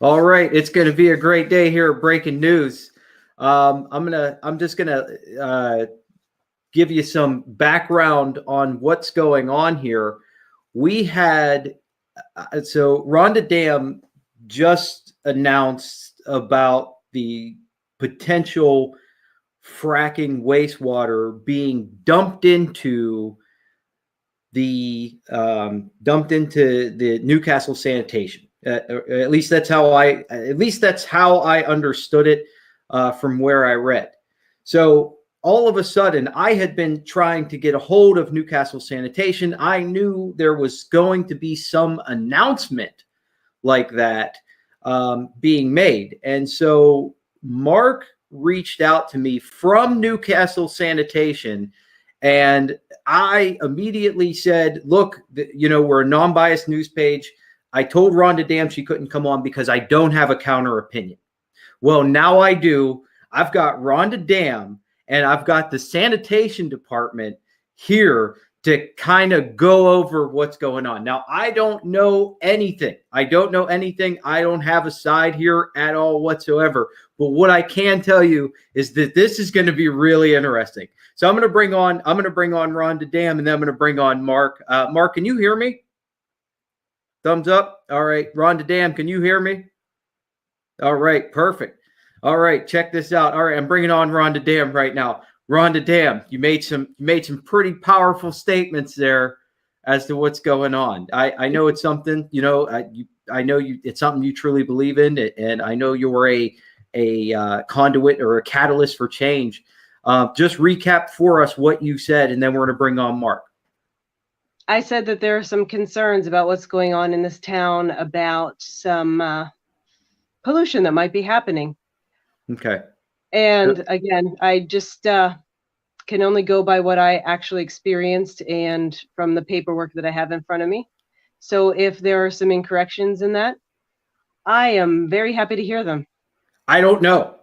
All right, it's going to be a great day here at Breaking News. I'm just gonna give you some background on what's going on here. We had so Rhonda Dam just announced about the potential fracking wastewater being dumped into the Newcastle sanitation. At least that's how I understood it from where I read. So all of a sudden, I had been trying to get a hold of Newcastle Sanitation. I knew there was going to be some announcement like that being made, and so Mark reached out to me from Newcastle Sanitation, and I immediately said, look, we're a non-biased news page. I told Rhonda Dam she couldn't come on because I don't have a counter opinion. Well, now I do. I've got Rhonda Dam and I've got the sanitation department here to kind of go over what's going on. Now, I don't know anything. I don't have a side here at all whatsoever. But what I can tell you is that this is going to be really interesting. So I'm going to bring on Rhonda Dam, and then I'm going to bring on Mark. Mark, can you hear me? Thumbs up. All right. Rhonda Dam, can you hear me? All right. Perfect. All right. Check this out. All right. I'm bringing on Rhonda Dam right now. Rhonda Dam, you made some pretty powerful statements there as to what's going on. I know it's something, I know it's something you truly believe in, and I know you're a conduit or a catalyst for change. Just recap for us what you said, and then we're going to bring on Mark. I said that there are some concerns about what's going on in this town about some pollution that might be happening. Okay. And again, I just can only go by what I actually experienced and from the paperwork that I have in front of me. So if there are some incorrections in that, I am very happy to hear them. I don't know.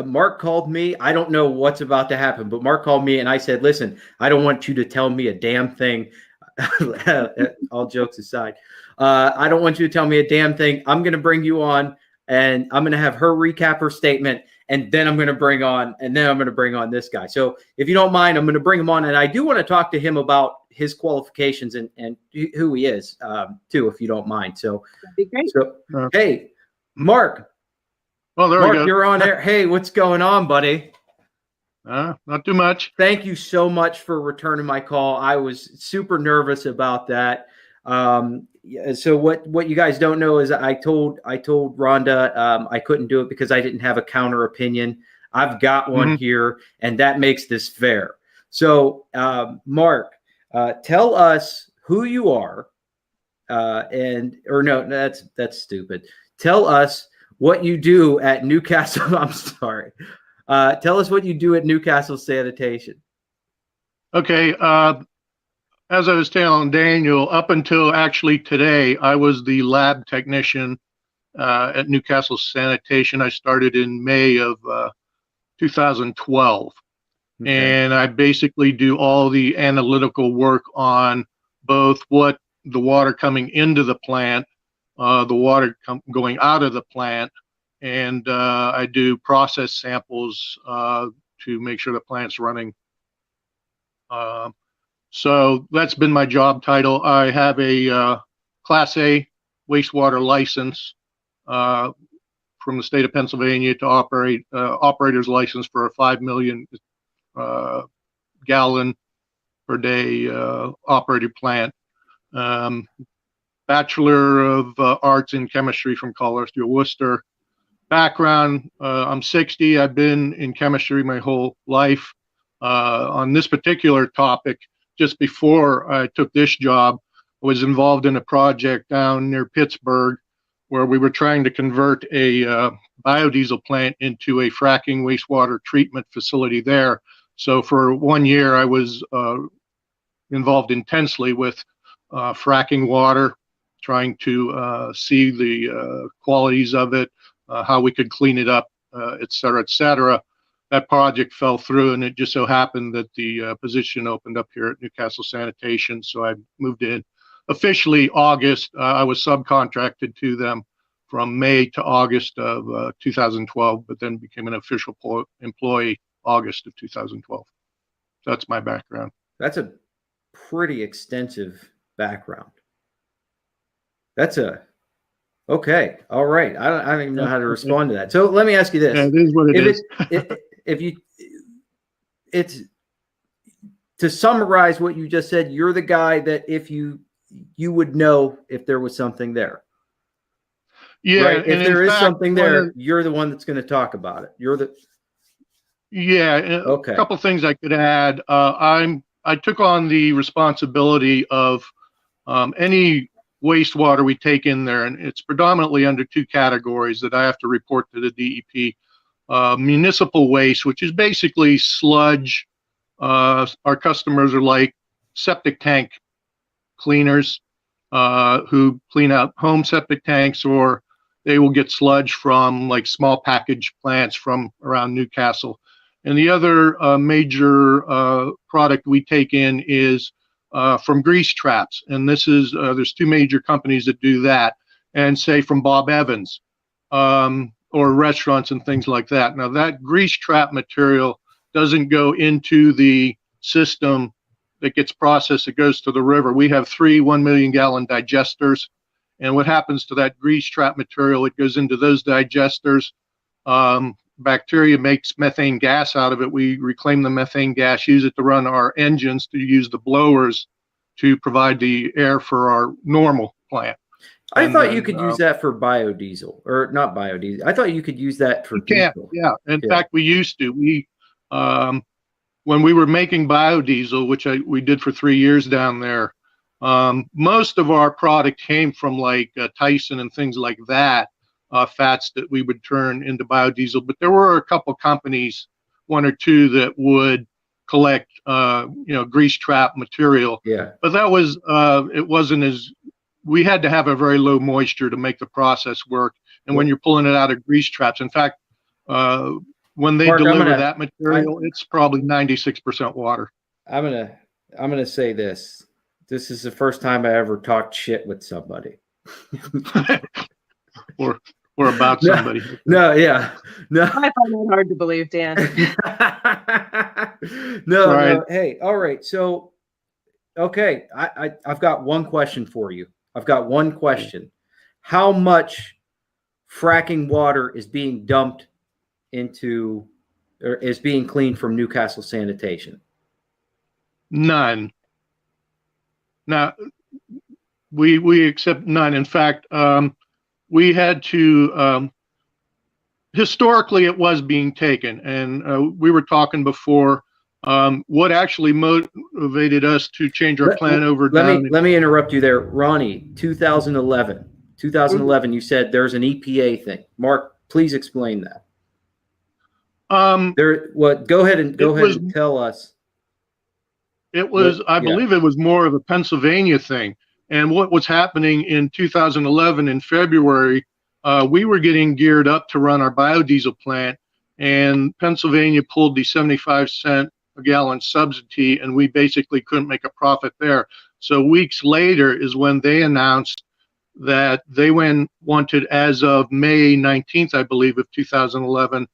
Mark called me. I don't know what's about to happen, but Mark called me and I said, listen, I don't want you to tell me a damn thing. All jokes aside, I don't want you to tell me a damn thing. I'm going to bring you on and I'm going to have her recap her statement. And then I'm going to bring on this guy. So if you don't mind, I'm going to bring him on. And I do want to talk to him about his qualifications and who he is too, if you don't mind. So, that'd be great. So hey, Mark. Well, there we go. You're on there. Hey, what's going on, buddy? Not too much. Thank you so much for returning my call. I was super nervous about that. So what you guys don't know is I told Rhonda I couldn't do it because I didn't have a counter opinion. I've got one here, and that makes this fair. So Mark, tell us who you are, that's stupid. Tell us what you do at Newcastle. I'm sorry. Tell us what you do at Newcastle Sanitation. Okay. As I was telling Daniel, up until actually today, I was the lab technician at Newcastle Sanitation. I started in May of 2012. Okay. And I basically do all the analytical work on both what the water coming into the plant, the water going out of the plant, and I do process samples to make sure the plant's running. So that's been my job title. I have a Class A wastewater license from the state of Pennsylvania to operate operator's license for a 5 million gallon per day operated plant. Bachelor of Arts in Chemistry from Colorado Worcester. Background, I'm 60. I've been in chemistry my whole life. On this particular topic, just before I took this job, I was involved in a project down near Pittsburgh where we were trying to convert a biodiesel plant into a fracking wastewater treatment facility there. So for 1 year, I was involved intensely with fracking water, trying to see the qualities of it, how we could clean it up, et cetera, et cetera. That project fell through, and it just so happened that the position opened up here at Newcastle Sanitation, so I moved in. Officially August, I was subcontracted to them from May to August of 2012, but then became an official employee August of 2012. So that's my background. That's a pretty extensive background. That's okay. All right. I don't even know how to respond to that. So let me ask you this. Yeah, it is what it is. If you, it's to summarize what you just said, you're the guy that if you would know if there was something there. Yeah. Right? If there is something there, of, you're the one that's going to talk about it. You're the. Yeah. Okay. A couple things I could add. I took on the responsibility of any wastewater we take in there, and it's predominantly under two categories that I have to report to the DEP. Municipal waste, which is basically sludge. Our customers are like septic tank cleaners who clean out home septic tanks, or they will get sludge from like small package plants from around Newcastle. And the other major product we take in is from grease traps. And this is, there's two major companies that do that, and say from Bob Evans or restaurants and things like that. Now that grease trap material doesn't go into the system that gets processed. It goes to the river. We have 3 1 million gallon digesters. And what happens to that grease trap material, it goes into those digesters. Bacteria makes methane gas out of it. We reclaim the methane gas, use it to run our engines, to use the blowers to provide the air for our normal plant. I thought you could use that for biodiesel, or not biodiesel. I thought you could use that for diesel. Yeah. In fact, we used to. We when we were making biodiesel, which we did for 3 years down there, most of our product came from like Tyson and things like that, fats that we would turn into biodiesel. But there were a couple companies, 1 or 2, that would collect, grease trap material. Yeah. But that was, it wasn't as, we had to have a very low moisture to make the process work. And when you're pulling it out of grease traps, in fact, when they deliver that material, it's probably 96% water. I'm gonna say this. This is the first time I ever talked shit with somebody. or about somebody. No. I find that hard to believe, Dan. No. Hey, all right. So, okay, I've got one question for you. I've got one question. How much fracking water is being dumped into, or is being cleaned from Newcastle sanitation? None. Now, we accept none. In fact, we had to, historically it was being taken, and we were talking before, what actually motivated us to change our plan over. Let me interrupt you there. Ronnie, 2011, you said there's an EPA thing. Mark, please explain that. Go ahead and tell us. It was, I believe it was more of a Pennsylvania thing. And what was happening in 2011 in February, we were getting geared up to run our biodiesel plant, and Pennsylvania pulled the 75-cent a gallon subsidy, and we basically couldn't make a profit there. So weeks later is when they announced that they wanted, as of May 19th, I believe, of 2011,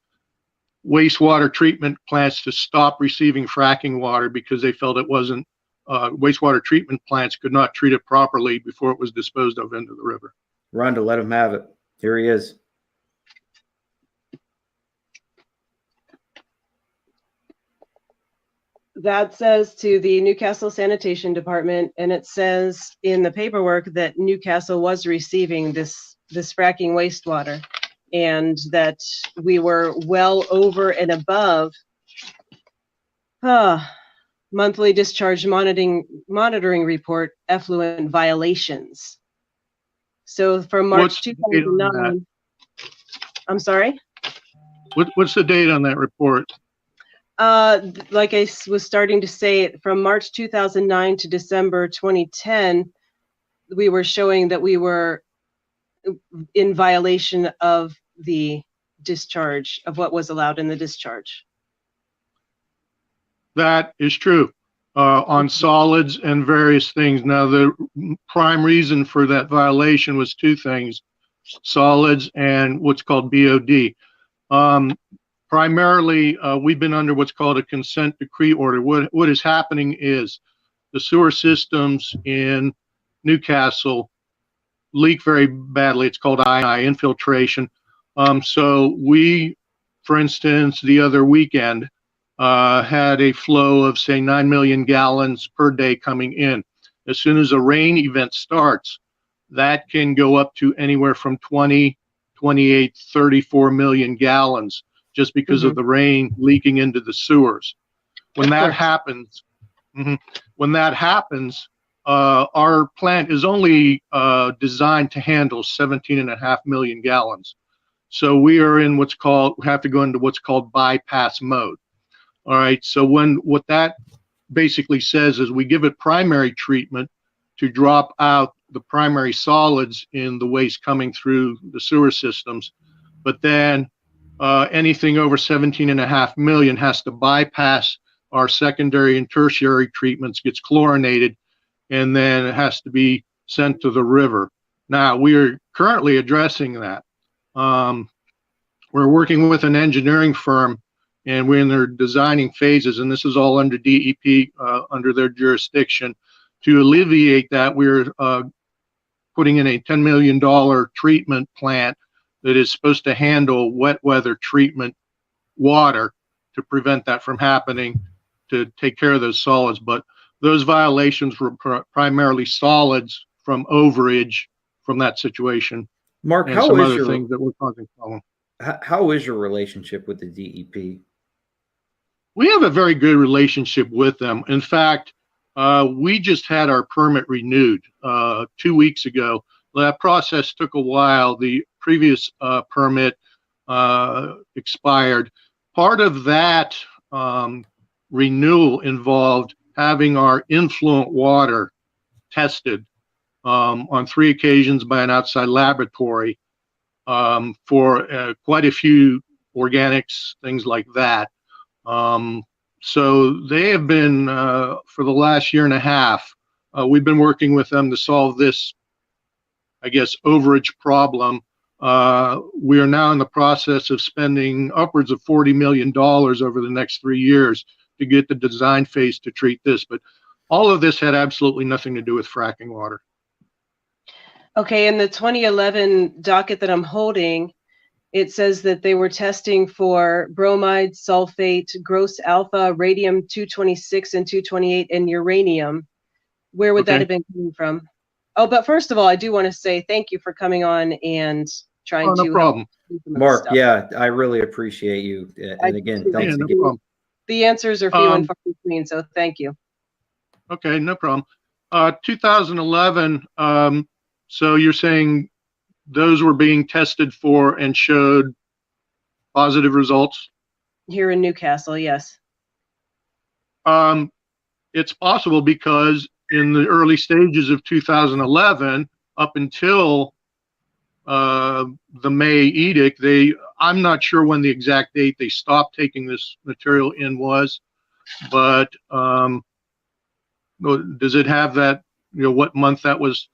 wastewater treatment plants to stop receiving fracking water because they felt it wasn't, wastewater treatment plants could not treat it properly before it was disposed of into the river. Rhonda, let him have it. Here he is. That says to the Newcastle Sanitation Department, and it says in the paperwork that Newcastle was receiving this fracking wastewater, and that we were well over and above monthly discharge monitoring report effluent violations. So from March 2009, I'm sorry? What's the date on that report? Like I was starting to say, from March 2009 to December 2010, we were showing that we were in violation of the discharge, of what was allowed in the discharge. That is true, on solids and various things. Now, the prime reason for that violation was 2 things. solids and what's called BOD. Primarily, we've been under what's called a consent decree order. What is happening is the sewer systems in Newcastle leak very badly. It's called II, infiltration. So we, for instance, the other weekend, had a flow of, say, 9 million gallons per day coming in. As soon as a rain event starts, that can go up to anywhere from 20, 28, 34 million gallons just because of the rain leaking into the sewers. When that happens, our plant is only designed to handle 17.5 million gallons. So we are in we have to go into what's called bypass mode. All right, so what that basically says is we give it primary treatment to drop out the primary solids in the waste coming through the sewer systems, but then anything over 17.5 million has to bypass our secondary and tertiary treatments, gets chlorinated, and then it has to be sent to the river. Now, we are currently addressing that. We're working with an engineering firm, and we're in their designing phases, and this is all under DEP, under their jurisdiction. To alleviate that, we're putting in a $10 million treatment plant that is supposed to handle wet weather treatment water to prevent that from happening, to take care of those solids. But those violations were primarily solids from overage from that situation. Mark, and some other things that were causing problems. How is your relationship with the DEP? We have a very good relationship with them. In fact, we just had our permit renewed 2 weeks ago. That process took a while. The previous permit expired. Part of that renewal involved having our influent water tested on 3 occasions by an outside laboratory for quite a few organics, things like that. So they have been, for the last year and a half, we've been working with them to solve this, I guess, overage problem. We are now in the process of spending upwards of $40 million over the next 3 years to get the design phase to treat this. But all of this had absolutely nothing to do with fracking water. Okay, in the 2011 docket that I'm holding, it says that they were testing for bromide, sulfate, gross alpha, radium-226 and 228, and uranium. Where would that have been coming from? Oh, but first of all, I do want to say thank you for coming on and trying to. No problem. Mark, yeah, I really appreciate you. And again, thanks again. No problem. The answers are few and far between, so thank you. Okay, no problem. 2011, so you're saying those were being tested for and showed positive results? Here in Newcastle, yes. It's possible because in the early stages of 2011, up until the May edict, I'm not sure when the exact date they stopped taking this material in was, but does it have that, what month that was,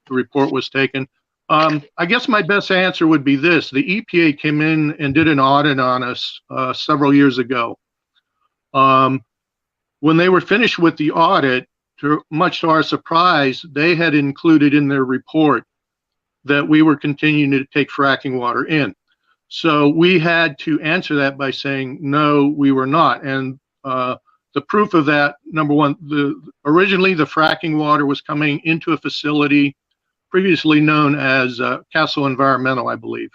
the report was taken? I guess my best answer would be this. The EPA came in and did an audit on us several years ago. When they were finished with the audit, much to our surprise, they had included in their report that we were continuing to take fracking water in. So we had to answer that by saying, no, we were not. And the proof of that, number one, originally the fracking water was coming into a facility previously known as Castle Environmental, I believe.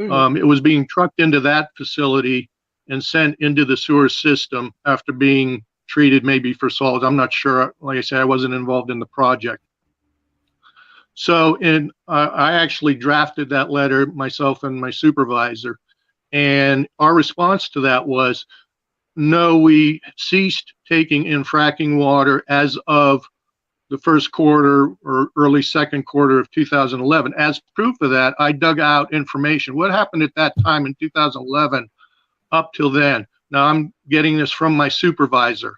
Mm-hmm. It was being trucked into that facility and sent into the sewer system after being treated maybe for solids. I'm not sure. Like I said, I wasn't involved in the project. So I actually drafted that letter, myself and my supervisor. And our response to that was, no, we ceased taking in fracking water as of the first quarter or early second quarter of 2011. As proof of that, I dug out information. What happened at that time in 2011 up till then? Now I'm getting this from my supervisor.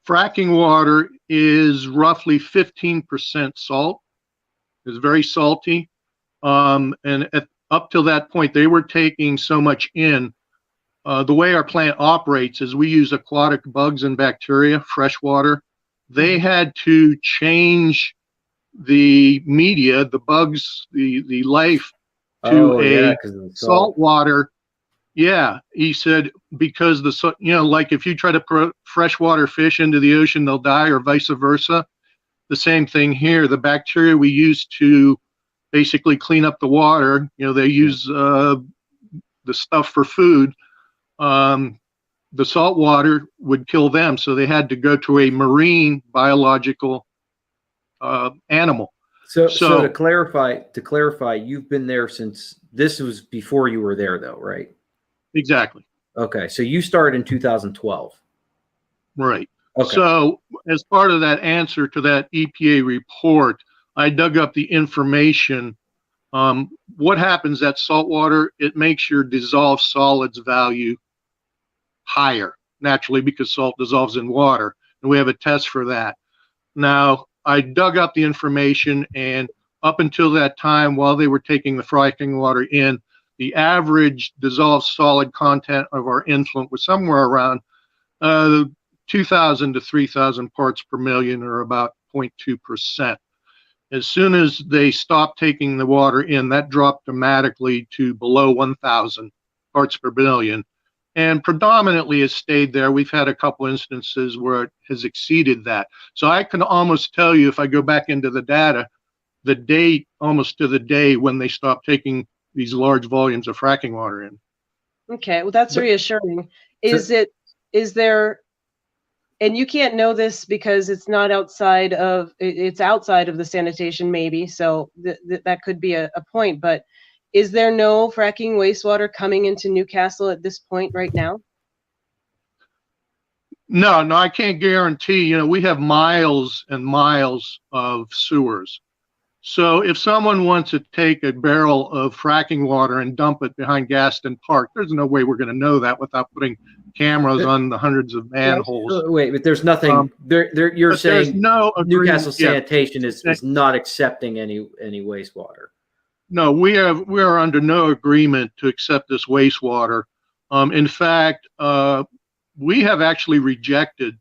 Fracking water is roughly 15% salt. It's very salty. Up till that point, they were taking so much in. The way our plant operates is we use aquatic bugs and bacteria, fresh water. They had to change the media, the bugs, the life to salt water. Yeah, he said, because like if you try to put freshwater fish into the ocean, they'll die, or vice versa. The same thing here. The bacteria we use to basically clean up the water, they use the stuff for food. The salt water would kill them, so they had to go to a marine biological animal. So to clarify, you've been there since, this was before you were there though, right? Exactly. Okay, so you started in 2012. Right. Okay. So as part of that answer to that EPA report, I dug up the information. What happens at saltwater, it makes your dissolved solids value higher, naturally, because salt dissolves in water, and we have a test for that. Now, I dug up the information, and up until that time, while they were taking the fracking water in, the average dissolved solid content of our influent was somewhere around 2,000 to 3,000 parts per million, or about 0.2%. As soon as they stopped taking the water in, that dropped dramatically to below 1,000 parts per billion, and predominantly has stayed there. We've had a couple instances where it has exceeded that. So I can almost tell you, if I go back into the data, the date, almost to the day when they stopped taking these large volumes of fracking water in. Okay, well, that's reassuring. Is there, and you can't know this because it's not outside of, it's outside of the sanitation maybe, so that could be a point, but is there no fracking wastewater coming into Newcastle at this point right now? No, I can't guarantee. We have miles and miles of sewers. So if someone wants to take a barrel of fracking water and dump it behind Gaston Park, there's no way we're going to know that without putting cameras on the hundreds of manholes. Wait, but there's nothing. You're saying Newcastle Sanitation is not accepting any wastewater. No, we are under no agreement to accept this wastewater. In fact, we have actually rejected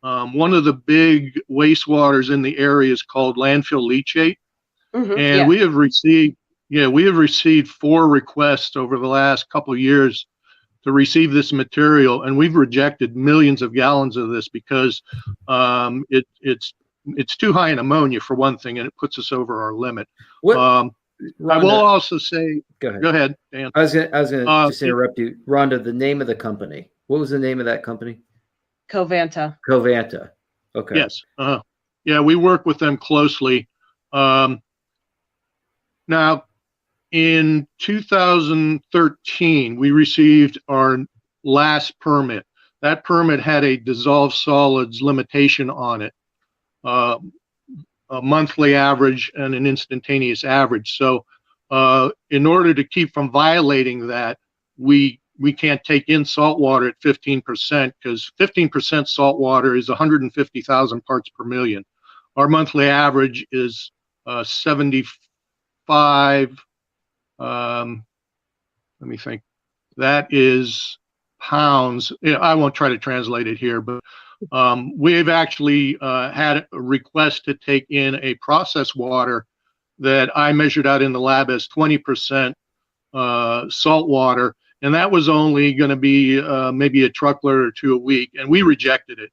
one of the big wastewaters in the area is called landfill leachate. And we have received 4 requests over the last couple of years to receive this material, and we've rejected millions of gallons of this because it's too high in ammonia, for one thing, and it puts us over our limit. Rhonda, I will also say, go ahead. Go ahead, Dan. I was gonna just interrupt you, Rhonda. The name of the company. What was the name of that company? Covanta. Okay. Yes. Yeah, we work with them closely. Now, in 2013, we received our last permit. That permit had a dissolved solids limitation on it, a monthly average and an instantaneous average. So in order to keep from violating that, we can't take in salt water at 15%, because 15% salt water is 150,000 parts per million. Our monthly average is 75. Let me think. That is pounds. I won't try to translate it here, but we've actually had a request to take in a processed water that I measured out in the lab as 20% salt water, and that was only going to be maybe a truckload or 2 a week, and we rejected it.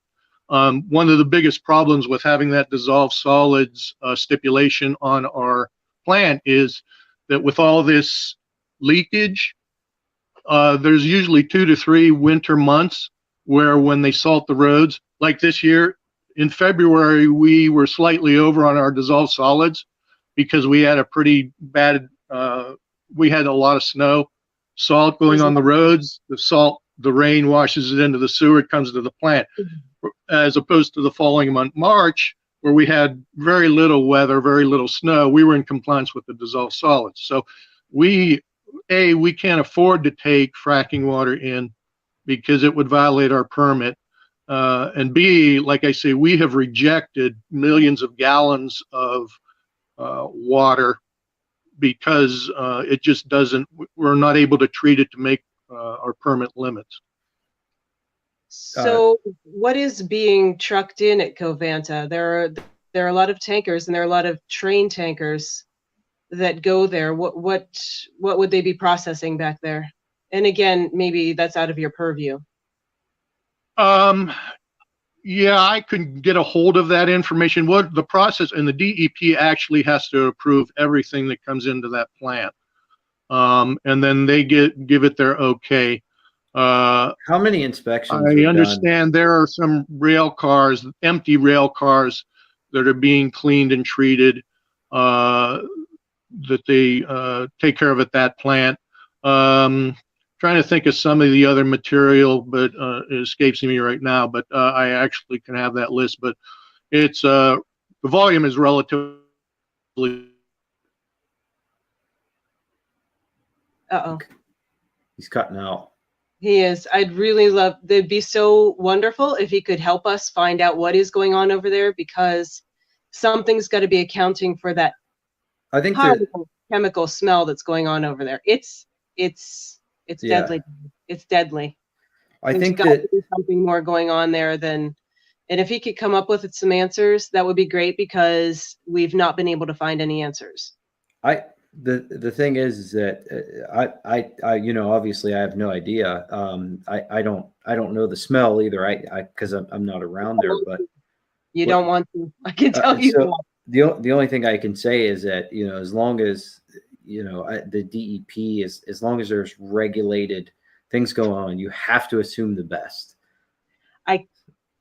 One of the biggest problems with having that dissolved solids stipulation on our plant is that with all this leakage, there's usually 2 to 3 winter months where when they salt the roads, like this year in February, we were slightly over on our dissolved solids because we had a pretty bad, we had a lot of snow, salt going on the roads. The rain washes it into the sewer, it comes to the plant. As opposed to the following month, March, where we had very little weather, very little snow, we were in compliance with the dissolved solids. So we can't afford to take fracking water in because it would violate our permit. And B, like I say, we have rejected millions of gallons of water because it just doesn't, we're not able to treat it to make our permit limits. So what is being trucked in at Covanta? There are a lot of tankers and there are a lot of train tankers that go there. What would they be processing back there? And again, maybe that's out of your purview. Yeah, I could get a hold of that information. What the process, and the DEP actually has to approve everything that comes into that plant. And then they give it their okay. How many inspections? I understand there are some rail cars, empty rail cars, that are being cleaned and treated, that they take care of at that plant. Trying to think of some of the other material, but it escapes me right now. But I actually can have that list. But it's the volume is relatively. Uh-oh. He's cutting out. He is. I'd really love, it'd be so wonderful if he could help us find out what is going on over there, because something's got to be accounting for that I think chemical smell that's going on over there. It's deadly. It's deadly. I think got to that be something more going on there than, and if he could come up with some answers, that would be great, because we've not been able to find any answers. the thing is that I you know, obviously I have no idea. I don't know the smell either. Because I'm not around there. But you don't want to. I can tell you. So the only thing I can say is that, you know, as long as, you know, the DEP is, as long as there's regulated things going on, you have to assume the best.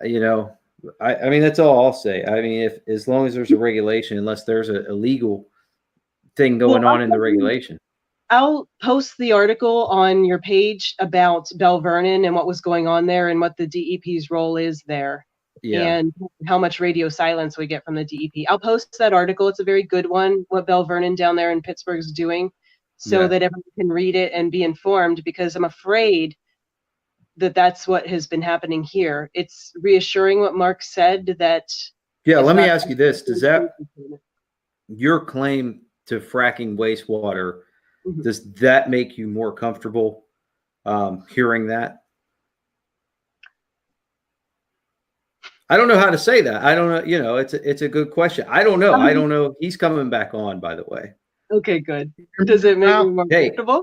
You know, I mean, that's all I'll say. I mean, if, as long as there's a regulation, unless there's a legal thing going on in the regulation. I'll post the article on your page about Bell Vernon and what was going on there and what the DEP's role is there. Yeah. And how much radio silence we get from the DEP. I'll post that article. It's a very good one, what Bell Vernon down there in Pittsburgh is doing, so that everyone can read it and be informed, because I'm afraid that that's what has been happening here. It's reassuring what Mark said, that. Yeah, let me ask you this. Does that, your claim to fracking wastewater, does that make you more comfortable hearing that? I don't know how to say that. I don't know. You know, it's a good question. I don't know. I don't know. He's coming back on, by the way. Okay, good. Does it make you more comfortable?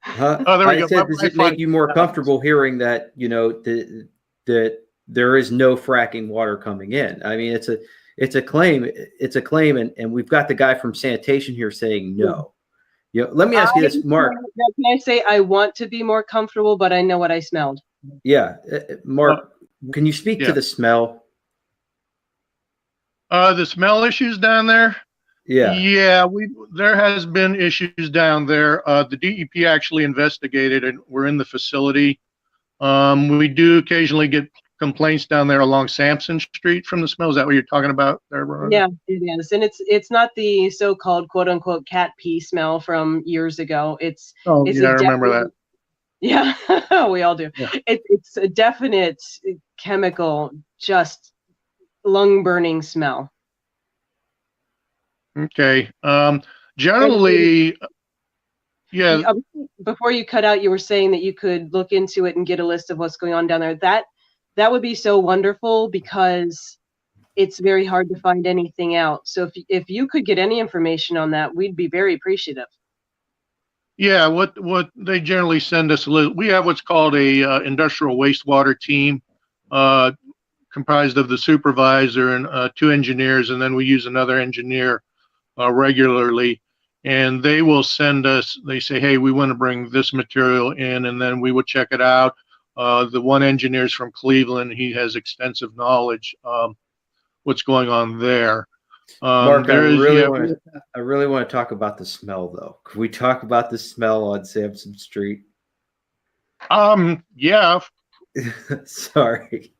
Huh? Oh, there we I go. said, does it make you more comfortable hearing that, you know, that there is no fracking water coming in? I mean, it's a claim. It's a claim, and we've got the guy from sanitation here saying no. You know, let me ask you this, Mark. Can I say I want to be more comfortable, but I know what I smelled? Yeah, Mark. Can you speak to the smell? The smell issues down there? Yeah, there has been issues down there. The DEP actually investigated, and we're in the facility. We do occasionally get complaints down there along Sampson Street from the smell. Is that what you're talking about there, Rhonda? Yeah, it is. And it's not the so-called quote unquote cat pee smell from years ago. It's I remember that. Yeah, we all do. Yeah. It's a definite chemical, just lung burning smell. Okay. Generally, yeah. Before you cut out, you were saying that you could look into it and get a list of what's going on down there. That would be so wonderful, because it's very hard to find anything out. So if you could get any information on that, we'd be very appreciative. Yeah, what they generally send us, we have what's called a industrial wastewater team, comprised of the supervisor and 2 engineers, and then we use another engineer regularly, and they will send us, they say, hey, we want to bring this material in, and then we would check it out. The one engineer is from Cleveland. He has extensive knowledge what's going on there. Mark, I really want to talk about the smell, though. Can we talk about the smell on Sampson Street? Yeah. Sorry.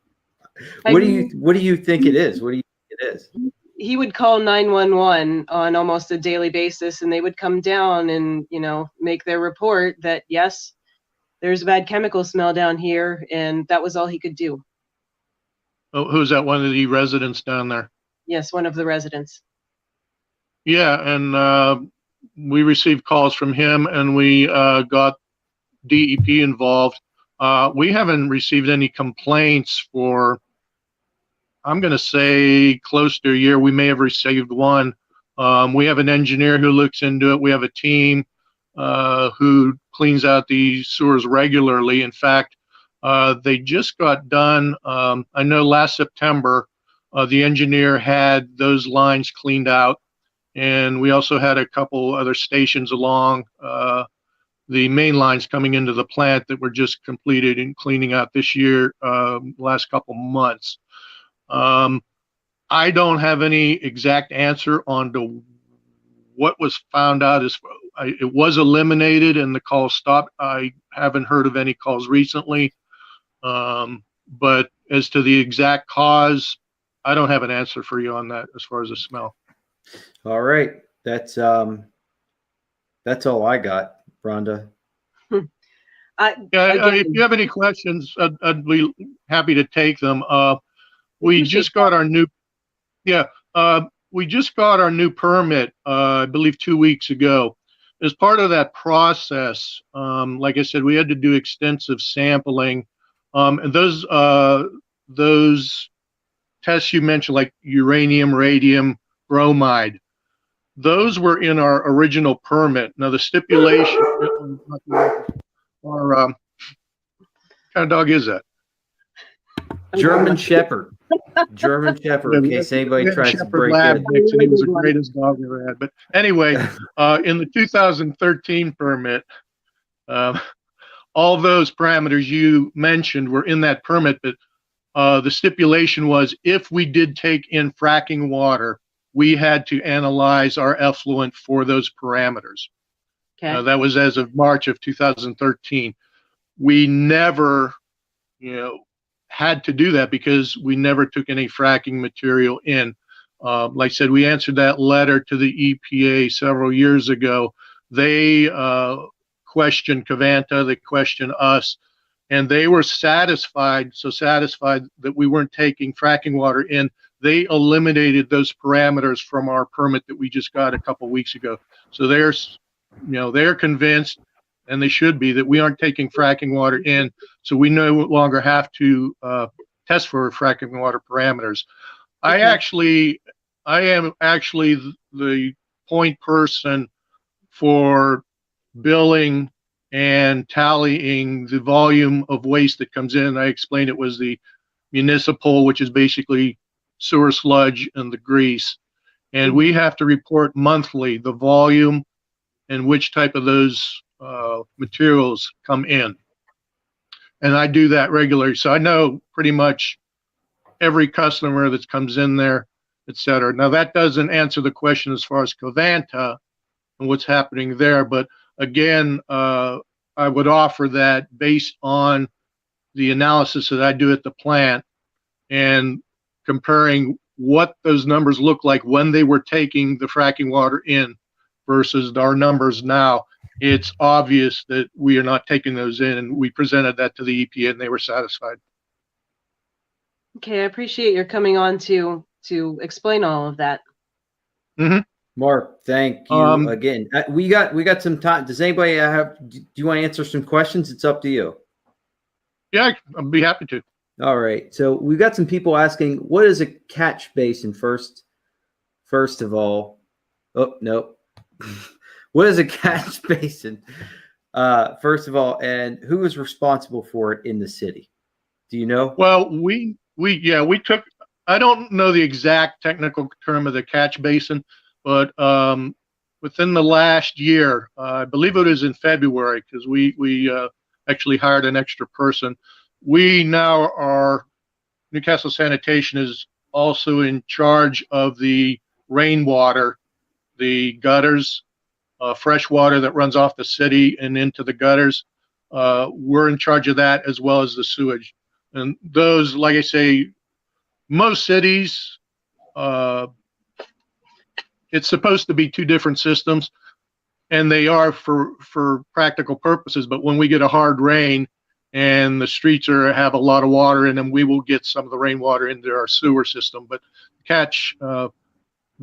What do you think it is? What do you think it is? He would call 911 on almost a daily basis, and they would come down and, you know, make their report that, yes, there's a bad chemical smell down here, and that was all he could do. Oh, who's that? One of the residents down there? Yes, one of the residents. Yeah, and we received calls from him, and we got DEP involved. We haven't received any complaints for, I'm going to say, close to a year. We may have received one. We have an engineer who looks into it. We have a team who cleans out the sewers regularly. In fact, they just got done. I know last September, the engineer had those lines cleaned out. And we also had a couple other stations along the main lines coming into the plant that were just completed and cleaning out this year, last couple months. I don't have any exact answer on what was found out. It was eliminated and the call stopped. I haven't heard of any calls recently. But as to the exact cause, I don't have an answer for you on that as far as the smell. All right. That's all I got, Rhonda. If you have any questions, I'd be happy to take them. We just got our new permit, I believe 2 weeks ago. As part of that process, like I said, we had to do extensive sampling. And those tests you mentioned, like uranium, radium, bromide, those were in our original permit. Now the stipulation, what kind of dog is that? German Shepherd. German Shepherd, in case anybody tries to break in. He was the greatest dog we ever had. But anyway, in the 2013 permit, all those parameters you mentioned were in that permit, but the stipulation was if we did take in fracking water, we had to analyze our effluent for those parameters. Okay. That was as of March of 2013. We never, had to do that because we never took any fracking material in. Like I said, we answered that letter to the EPA several years ago. They questioned Covanta, they questioned us, and they were satisfied that we weren't taking fracking water in. They eliminated those parameters from our permit that we just got a couple weeks ago. So they're convinced, and they should be, that we aren't taking fracking water in. So we no longer have to test for fracking water parameters. Okay. I am actually the point person for billing and tallying the volume of waste that comes in. I explained it was the municipal, which is basically sewer sludge and the grease. And we have to report monthly the volume and which type of those materials come in. And I do that regularly. So I know pretty much every customer that comes in there, et cetera. Now that doesn't answer the question as far as Covanta and what's happening there. But again, I would offer that based on the analysis that I do at the plant and comparing what those numbers look like when they were taking the fracking water in versus our numbers now, it's obvious that we are not taking those in, and we presented that to the EPA and they were satisfied. Okay, I appreciate your coming on to explain all of that. Mm-hmm. Mark, thank you again. We got some time. Does anybody do you want to answer some questions? It's up to you. Yeah, I'd be happy to. All right. So we've got some people asking, what is a catch basin first of all? Oh, no. What is a catch basin? First of all, and who is responsible for it in the city? Do you know? Well, we took, I don't know the exact technical term of the catch basin, but within the last year, I believe it was in February, because we actually hired an extra person. We now are, Newcastle Sanitation is also in charge of the rainwater, the gutters, fresh water that runs off the city and into the gutters. We're in charge of that, as well as the sewage. And those, like I say, most cities, it's supposed to be two different systems, and they are for practical purposes. But when we get a hard rain and the streets have a lot of water in them, we will get some of the rainwater into our sewer system. But catch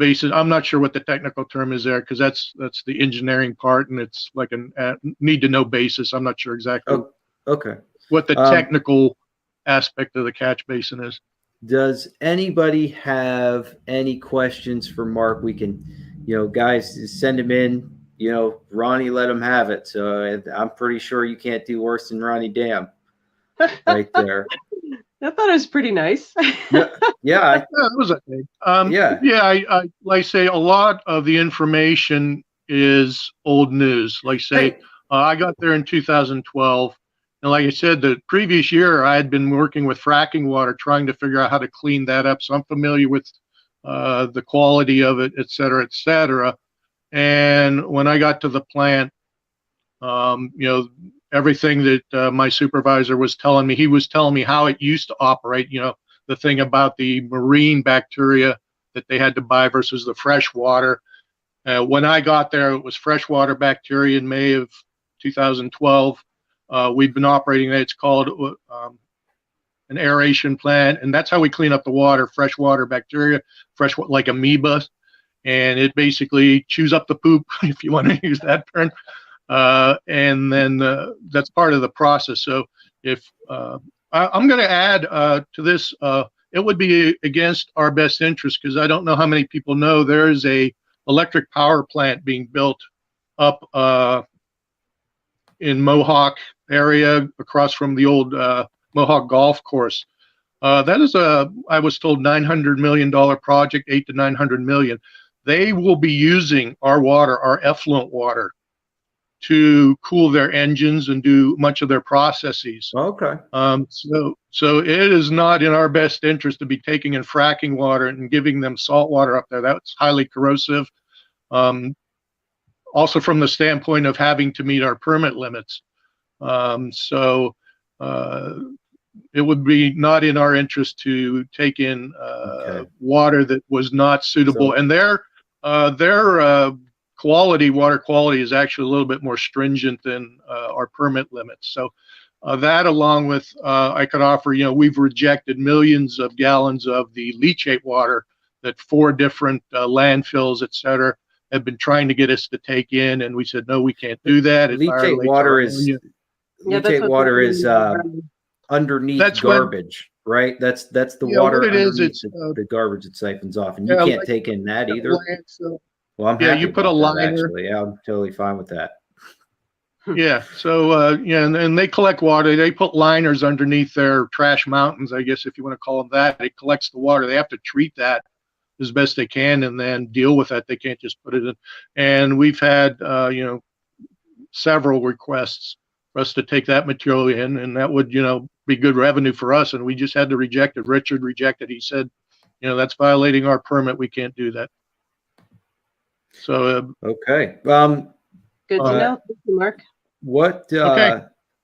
basis. I'm not sure what the technical term is there because that's the engineering part, and it's like a need to know basis. I'm not sure exactly Okay. what the technical aspect of the catch basin is. Does anybody have any questions for Mark? We can, guys, send them in. Ronnie let him have it. So I'm pretty sure you can't do worse than Ronnie Dam right there. I thought it was pretty nice. Yeah, It was okay. Yeah. I like say a lot of the information is old news. Like say, I got there in 2012, and like I said, the previous year I had been working with fracking water, trying to figure out how to clean that up. So I'm familiar with the quality of it, et cetera, et cetera. And when I got to the plant, everything that my supervisor was telling me, he was telling me how it used to operate, the thing about the marine bacteria that they had to buy versus the fresh water. When I got there, it was freshwater bacteria in May of 2012. We've been operating it. It's called an aeration plant, and that's how we clean up the water, freshwater bacteria, like amoeba, and it basically chews up the poop, if you want to use that term. And then that's part of the process. So if I'm going to add to this, it would be against our best interest because I don't know how many people know there is a electric power plant being built up in Mohawk area across from the old Mohawk golf course. That is I was told $900 million project, 8 to 900 million. They will be using our water, our effluent water, to cool their engines and do much of their processes. Okay. So it is not in our best interest to be taking in fracking water and giving them salt water up there. That's highly corrosive. Also from the standpoint of having to meet our permit limits. It would be not in our interest to take in water that was not suitable. And their water quality is actually a little bit more stringent than our permit limits. So that along with, I could offer, we've rejected millions of gallons of the leachate water that 4 different landfills, et cetera, have been trying to get us to take in. And we said, no, we can't do that. Leachate water is underneath garbage, right? That's the water underneath the garbage that siphons off. And you can't take in that either. Well, I'm happy you put a liner. Actually, yeah, I'm totally fine with that. Yeah. So and they collect water. They put liners underneath their trash mountains, I guess if you want to call them that. It collects the water. They have to treat that as best they can and then deal with that. They can't just put it in. And we've had several requests for us to take that material in, and that would be good revenue for us. And we just had to reject it. Richard rejected. He said, that's violating our permit. We can't do that. So okay. Good to know. Thank you, Mark.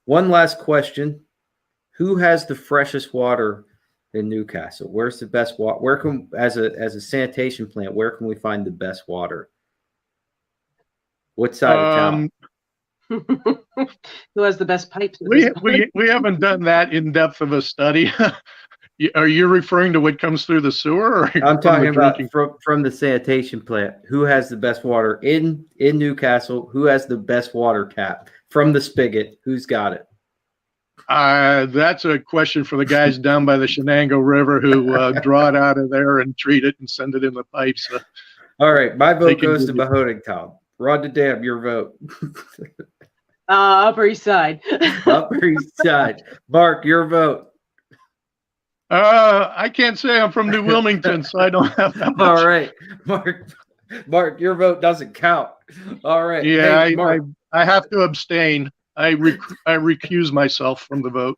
One last question. Who has the freshest water in Newcastle? Where's the best water? Where can, as a sanitation plant, where can we find the best water? What side of town? Who has the best pipes? We haven't done that in depth of a study. Are you referring to what comes through the sewer? Or I'm talking about from the sanitation plant. Who has the best water in Newcastle? Who has the best water tap from the spigot? Who's got it? That's a question for the guys down by the Shenango River who draw it out of there and treat it and send it in the pipes. All right, my vote goes to Mahoning Town. Rhonda Dam, your vote. Upper East Side. Upper East Side. Mark, your vote. I can't say. I'm from New Wilmington, so I don't have that much. All right, Mark, your vote doesn't count. All right. Yeah, I have to abstain. I recuse myself from the vote.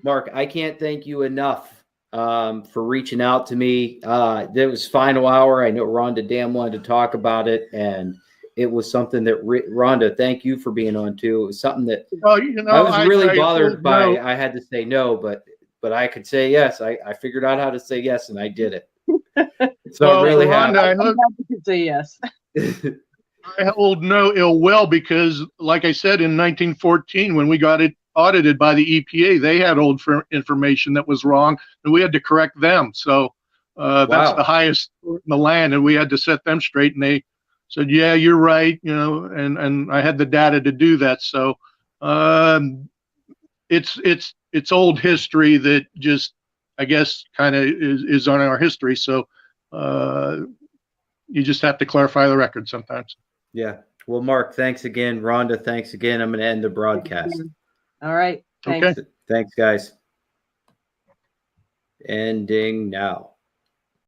Mark, I can't thank you enough for reaching out to me. It was final hour. I know Rhonda Dam wanted to talk about it, and it was something that Rhonda, thank you for being on too. It was something that I was really bothered by. I had to say no, but I could say yes. I figured out how to say yes, and I did it. So I'm really happy. I'm glad you could say yes. I hold no ill will because, like I said, in 1914, when we got it audited by the EPA, they had old information that was wrong, and we had to correct them. So That's Wow. the highest in the land, and we had to set them straight. And they said, "Yeah, you're right," and I had the data to do that. So it's old history that just, I guess, kind of is on our history. So you just have to clarify the record sometimes. Yeah. Well, Mark, thanks again. Rhonda, thanks again. I'm going to end the broadcast. All right. Thanks. Okay. Thanks, guys. Ending now.